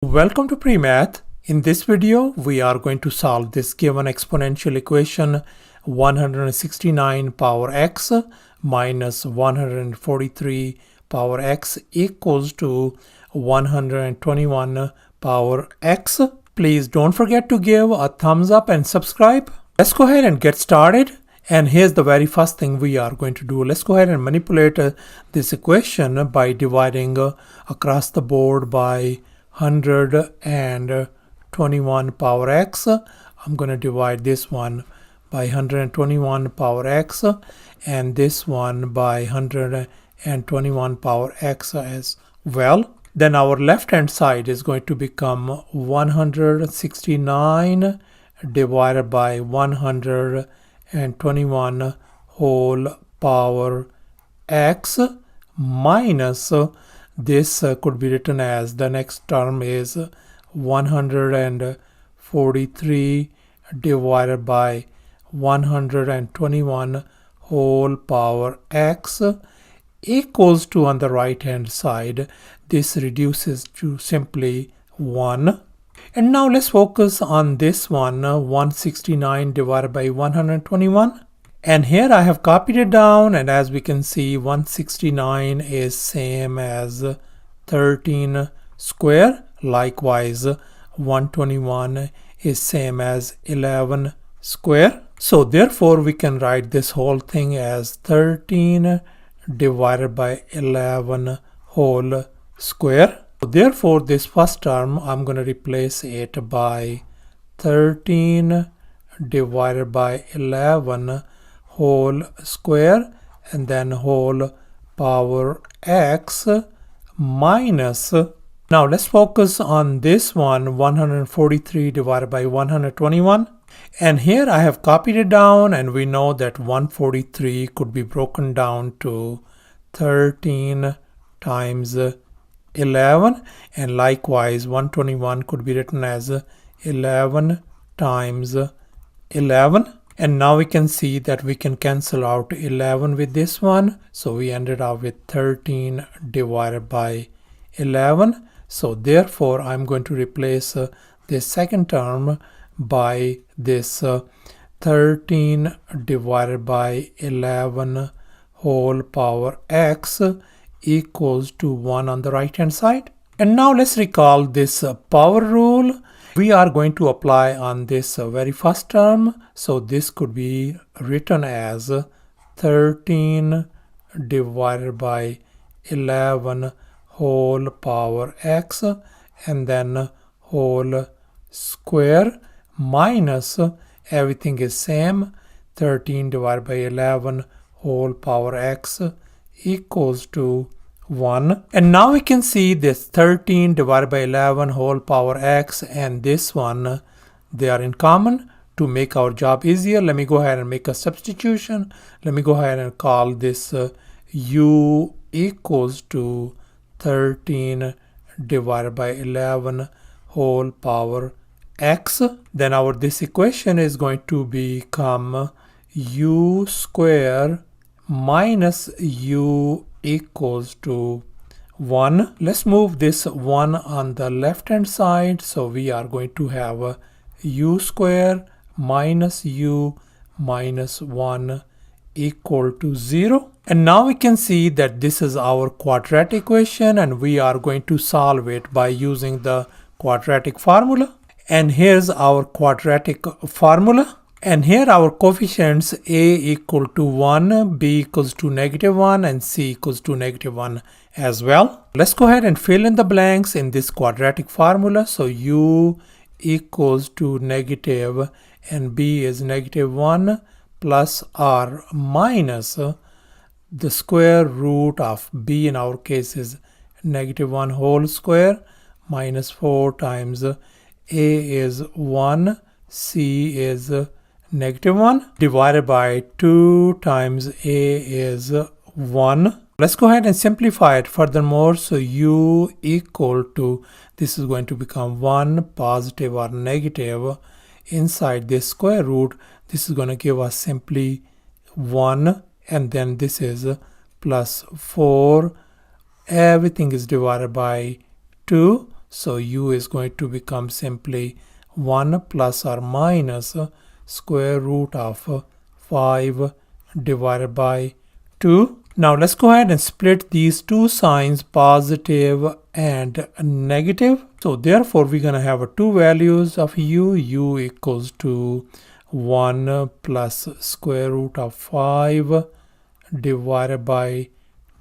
Welcome to PreMath. In this video, we are going to solve this given exponential equation 169 power x minus 143 power x equals to 121 power x. Please don't forget to give a thumbs up and subscribe. Let's go ahead and get started. And here's the very first thing we are going to do. Let's go ahead and manipulate this equation by dividing across the board by 121 power x. I'm going to divide this one by 121 power x and this one by 121 power x as well. Then our left hand side is going to become 169 divided by 121 whole power x minus this could be written as the next term is 143 divided by 121 whole power x equals to, on the right hand side, this reduces to simply 1. And now let's focus on this one, 169 divided by 121. And here I have copied it down, and as we can see, 169 is same as 13 square. Likewise, 121 is same as 11 square. So therefore, we can write this whole thing as 13 divided by 11 whole square. Therefore, this first term, I'm going to replace it by 13 divided by 11 whole square and then whole power x minus. Now let's focus on this one, 143 divided by 121. And here I have copied it down, and we know that 143 could be broken down to 13 times 11, and likewise 121 could be written as 11 times 11. And now we can see that we can cancel out 11 with this one. So we ended up with 13 divided by 11. So therefore, I'm going to replace this second term by this 13 divided by 11 whole power x equals to 1 on the right hand side. And now let's recall this power rule. We are going to apply on this very first term. So this could be written as 13 divided by 11 whole power x and then whole square minus, everything is same, 13 divided by 11 whole power x equals to 1. And now we can see this 13 divided by 11 whole power x and this one, they are in common. To make our job easier, let me go ahead and make a substitution. Let me go ahead and call this u equals to 13 divided by 11 whole power x. Then this equation is going to become u square minus u equals to 1. Let's move this 1 on the left hand side. So we are going to have u square minus u minus 1 equal to 0. And now we can see that this is our quadratic equation, and we are going to solve it by using the quadratic formula. And here's our quadratic formula. And here our coefficients a equal to 1, b equals to -1, and c equals to -1 as well. Let's go ahead and fill in the blanks in this quadratic formula. So u equals to negative and b is -1 plus r minus the square root of b in our case is -1 whole square minus 4 times a is 1, c is -1 divided by 2 times a is 1. Let's go ahead and simplify it furthermore. So u equal to, this is going to become 1 positive or negative inside this square root. This is going to give us simply 1, and then this is plus 4. Everything is divided by 2. So u is going to become simply 1 plus or minus square root of 5 divided by 2. Now let's go ahead and split these two signs, positive and negative. So therefore we're going to have two values of u equals to 1 plus square root of 5 divided by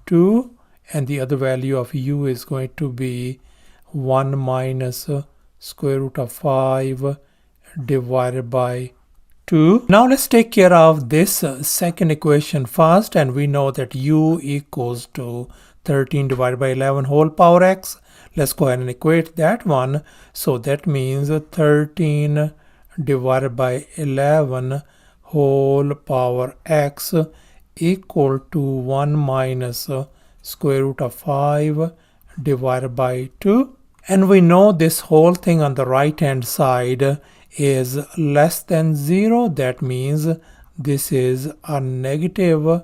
2, and the other value of u is going to be 1 minus square root of 5 divided by 2. Now let's take care of this second equation first, and we know that u equals to 13 divided by 11 whole power x. Let's go ahead and equate that one. So that means 13 divided by 11 whole power x equal to 1 minus square root of 5 divided by 2. And we know this whole thing on the right hand side is less than 0. That means this is a negative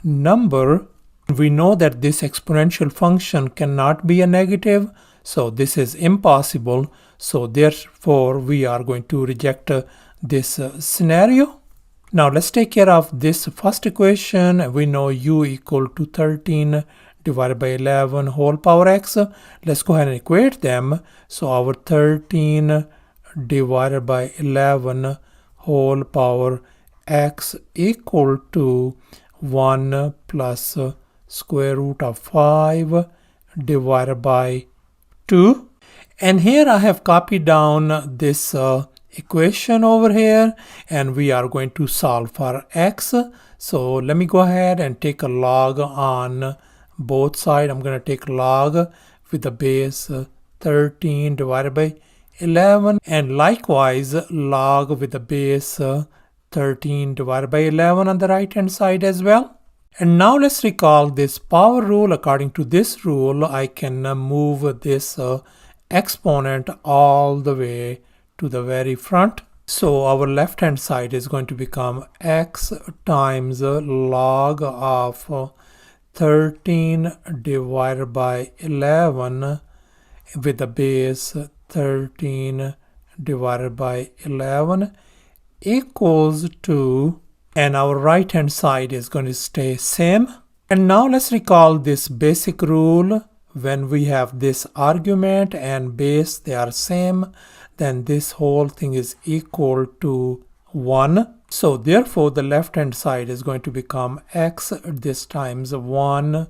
number. We know that this exponential function cannot be a negative, so this is impossible. So therefore we are going to reject this scenario. Now let's take care of this first equation. We know u equal to 13 divided by 11 whole power x. Let's go ahead and equate them. So our 13 divided by 11 whole power x equal to 1 plus square root of 5 divided by 2. And here I have copied down this equation over here, and we are going to solve for x. So let me go ahead and take a log on both sides. I'm going to take log with the base 13 divided by 11, and likewise log with the base 13 divided by 11 on the right hand side as well. And now let's recall this power rule. According to this rule, I can move this exponent all the way to the very front. So our left hand side is going to become x times log of 13 divided by 11 with the base 13 divided by 11 equals to, and our right hand side is going to stay same. And now let's recall this basic rule. When we have this argument and base, they are same, then this whole thing is equal to 1. So therefore the left hand side is going to become x this times 1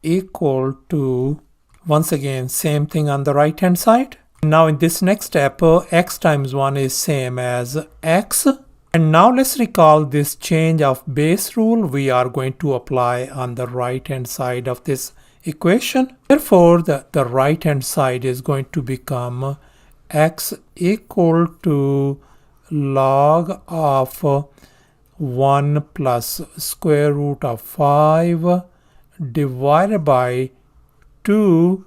equal to, once again same thing on the right hand side. Now in this next step, x times 1 is same as x. And now let's recall this change of base rule we are going to apply on the right hand side of this equation. Therefore the right hand side is going to become x equal to log of 1 plus square root of 5 divided by 2.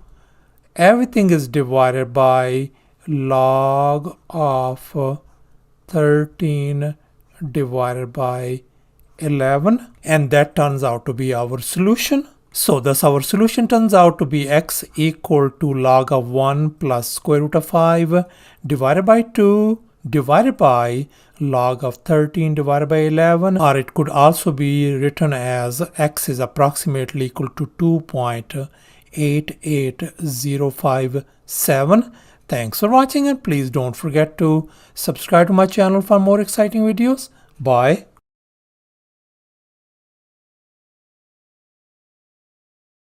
Everything is divided by log of 13 divided by 11, and that turns out to be our solution. So thus our solution turns out to be x equal to log of 1 plus square root of 5 divided by 2 divided by log of 13 divided by 11, or it could also be written as x is approximately equal to 2.88057. Thanks for watching, and please don't forget to subscribe to my channel for more exciting videos. Bye.